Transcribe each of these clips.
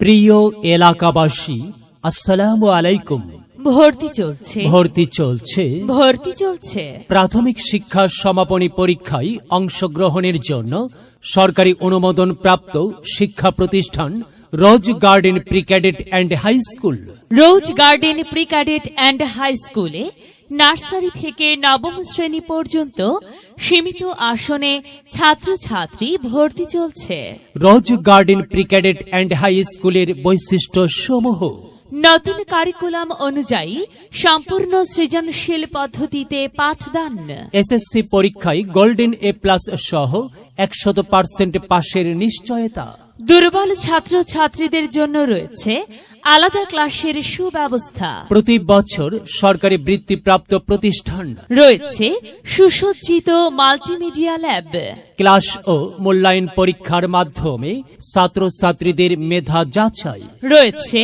প্রিয় এলাকাবাসী, আসসালামু আলাইকুম। ভর্তি চলছে। প্রাথমিক শিক্ষা সমাপনী পরীক্ষায় অংশগ্রহণের জন্য সরকারি অনুমোদন প্রাপ্ত শিক্ষা প্রতিষ্ঠান rose garden pre cadet and high school. Rose garden pre cadet and high স্কুলে নার্সারি থেকে নবম শ্রেণী পর্যন্ত সীমিত আসনে ছাত্রছাত্রী ভর্তি চলছে। Rose garden pre cadet and high স্কুলের বৈশিষ্ট্য সমূহ: নতুন কারিকুলাম অনুযায়ী সম্পূর্ণ সৃজনশীল পদ্ধতিতে পাঠদান। এসএসসি পরীক্ষায় গোল্ডেন A+ সহ 100% পাশের নিশ্চয়তা। দুর্বল ছাত্রছাত্রীদের জন্য রয়েছে আলাদা ক্লাসের সুব্যবস্থা। প্রতি বছর সরকারি বৃত্তিপ্রাপ্ত প্রতিষ্ঠান। রয়েছে সুসজ্জিত মাল্টিমিডিয়া ল্যাব। ক্লাস ও মূল্যায়ন পরীক্ষার মাধ্যমে ছাত্রছাত্রীদের মেধা যাচাই। রয়েছে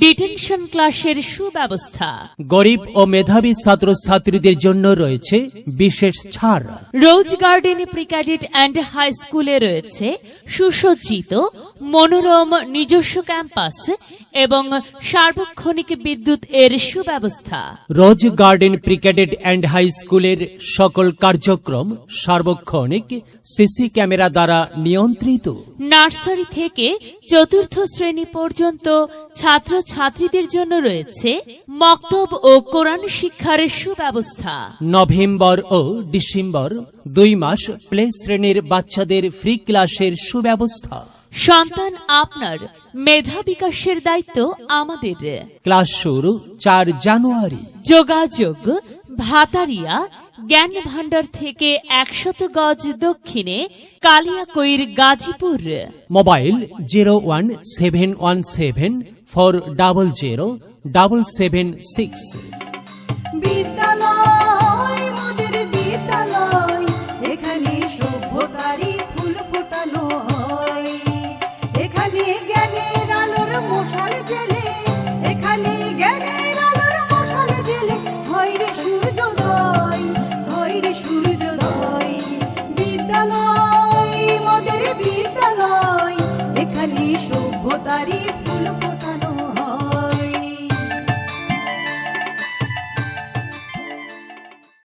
ডিটেনশন ক্লাসের সুব্যবস্থা। গরিব ও মেধাবী ছাত্রছাত্রীদের জন্য রয়েছে বিশেষ ছাড়। Rose garden pre cadet and high স্কুলে রয়েছে সুসজ্জিত মনোরম নিজস্ব ক্যাম্পাস এবং সার্বক্ষণিক বিদ্যুৎ এর সুব্যবস্থা। Rose garden pre cadet and high স্কুলের সকল কার্যক্রম সার্বক্ষণিক সিসি ক্যামেরা দ্বারা নিয়ন্ত্রিত। নার্সারি থেকে চতুর্থ শ্রেণী পর্যন্ত ছাত্রছাত্রীদের জন্য রয়েছে মক্তব ও কোরআন শিক্ষার সুব্যবস্থা। নভেম্বর ও ডিসেম্বর 2 মাস প্লে শ্রেণীর বাচ্চাদের ফ্রি ক্লাসের সুব্যবস্থা। সন্তান আপনার, মেধা বিকাশের দায়িত্ব আমাদের। ক্লাস শুরু 4 জানুয়ারি। যোগাযোগ ভাতারিয়া জ্ঞান ভান্ডার থেকে 100 গজ দক্ষিণে কালিয়াকৈর গাজীপুর। মোবাইল 01717400776।